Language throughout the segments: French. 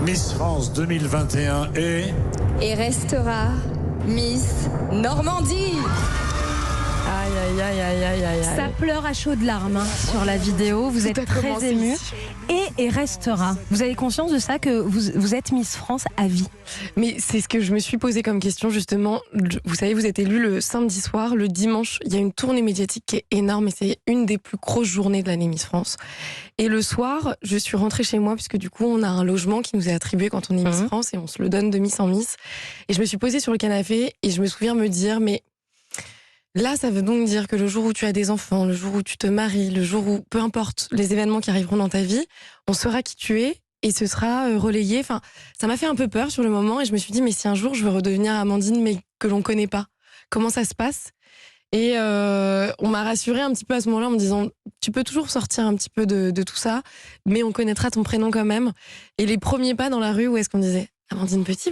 Miss France 2021 et restera Miss Normandie. Aïe, aïe, aïe, aïe, aïe, aïe. Ça pleure à chaudes larmes sur la vidéo. Vous êtes très ému. Et restera. Vous avez conscience de ça, que vous êtes Miss France à vie? Mais c'est ce que je me suis posé comme question, justement. Vous savez, vous êtes élu le samedi soir. Le dimanche, il y a une tournée médiatique qui est énorme et c'est une des plus grosses journées de l'année Miss France. Et le soir, je suis rentrée chez moi puisque du coup, on a un logement qui nous est attribué quand on est Miss France et on se le donne de Miss en Miss. Et je me suis posée sur le canapé et je me souviens me dire, mais là, ça veut donc dire que le jour où tu as des enfants, le jour où tu te maries, le jour où, peu importe les événements qui arriveront dans ta vie, on saura qui tu es et ce sera relayé. Enfin, ça m'a fait un peu peur sur le moment et je me suis dit, mais si un jour je veux redevenir Amandine, mais que l'on connaît pas, comment ça se passe? Et on m'a rassurée un petit peu à ce moment-là en me disant, tu peux toujours sortir un petit peu de tout ça, mais on connaîtra ton prénom quand même. Et les premiers pas dans la rue, où est-ce qu'on disait, Amandine Petit,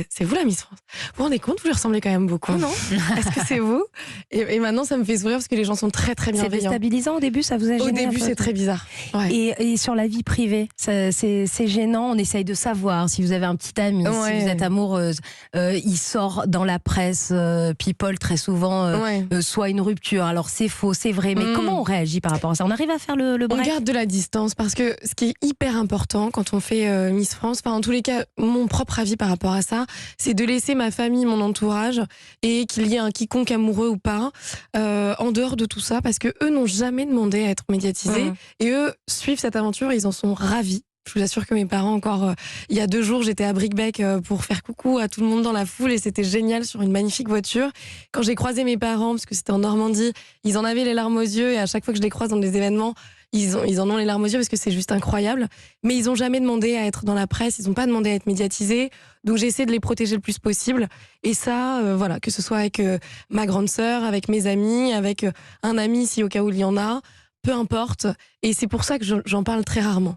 c'est vous la Miss France? Vous vous rendez compte, vous lui ressemblez quand même beaucoup, non? Est-ce que c'est vous? Et maintenant, ça me fait sourire parce que les gens sont très très bienveillants. C'est déstabilisant au début, ça vous a gêné? Au début, c'est très bizarre. Ouais. Et sur la vie privée, c'est gênant. On essaye de savoir si vous avez un petit ami, si vous êtes amoureuse. Il sort dans la presse, People, très souvent, soit une rupture. Alors c'est faux, c'est vrai. Mais comment on réagit par rapport à ça? On arrive à faire le break? On garde de la distance parce que ce qui est hyper important quand on fait Miss France, enfin en tous les cas, mon propre avis par rapport à ça, c'est de laisser ma famille, mon entourage, et qu'il y ait un quiconque amoureux ou pas, en dehors de tout ça, parce que eux n'ont jamais demandé à être médiatisés, et eux suivent cette aventure et ils en sont ravis. Je vous assure que mes parents, encore il y a 2 jours, j'étais à Brickbeck pour faire coucou à tout le monde dans la foule et c'était génial sur une magnifique voiture. Quand j'ai croisé mes parents, parce que c'était en Normandie, ils en avaient les larmes aux yeux et à chaque fois que je les croise dans des événements, ils en ont les larmes aux yeux parce que c'est juste incroyable. Mais ils n'ont jamais demandé à être dans la presse, ils n'ont pas demandé à être médiatisés. Donc j'essaie de les protéger le plus possible. Et ça, voilà, que ce soit avec ma grande sœur, avec mes amis, avec un ami si au cas où il y en a, peu importe. Et c'est pour ça que j'en parle très rarement.